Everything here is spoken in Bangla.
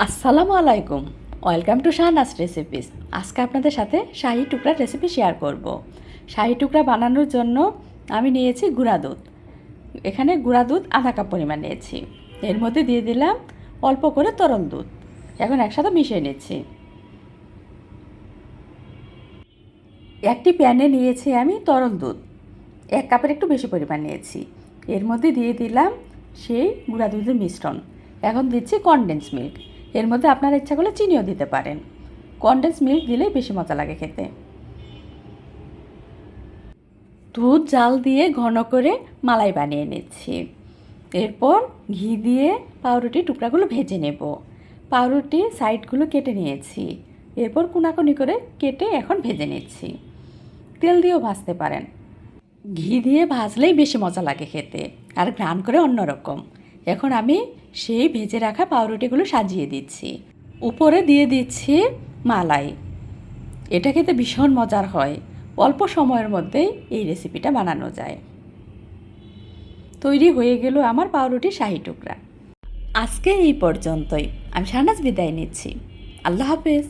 আসসালামু আলাইকুম, ওয়েলকাম টু শাহনাজ রেসিপিস। আজকে আপনাদের সাথে শাহি টুকরার রেসিপি শেয়ার করব। শাহি টুকরা বানানোর জন্য আমি নিয়েছি গুঁড়া দুধ। এখানে গুঁড়া দুধ আধা কাপ পরিমাণ নিয়েছি। এর মধ্যে দিয়ে দিলাম অল্প করে তরল দুধ। এখন একসাথে মিশিয়ে নিচ্ছি। একটি প্যানে নিয়েছি আমি তরল দুধ, 1 কাপের একটু বেশি পরিমাণ নিয়েছি। এর মধ্যে দিয়ে দিলাম সেই গুঁড়া দুধের মিশ্রণ। এখন দিচ্ছি কনডেন্স মিল্ক। এর মধ্যে আপনারা ইচ্ছা করলে চিনিও দিতে পারেন। কনডেন্স মিল্ক দিলে বেশি মজা লাগে খেতে। দুধ জাল দিয়ে ঘন করে মালাই বানিয়ে নিচ্ছি। এরপর ঘি দিয়ে পাউরুটি টুকরাগুলো ভেজে নেব। পাউরুটি সাইডগুলো কেটে নিয়েছি। এরপর কোনাকুনি করে কেটে এখন ভেজে নিচ্ছি। তেল দিয়েও ভাজতে পারেন। ঘি দিয়ে ভাজলেই বেশি মজা লাগে খেতে, আর ঘ্রাণ করে অন্যরকম। এখন আমি সেই ভেজে রাখা পাউরুটিগুলো সাজিয়ে দিচ্ছি। উপরে দিয়ে দিচ্ছি মালাই। এটা খেতে ভীষণ মজার হয়। অল্প সময়ের মধ্যেই এই রেসিপিটা বানানো যায়। তৈরি হয়ে গেল আমার পাউরুটি শাহি টুকরা। আজকে এই পর্যন্তই। আমি শাহনাজ বিদায় নিচ্ছি। আল্লাহ হাফেজ।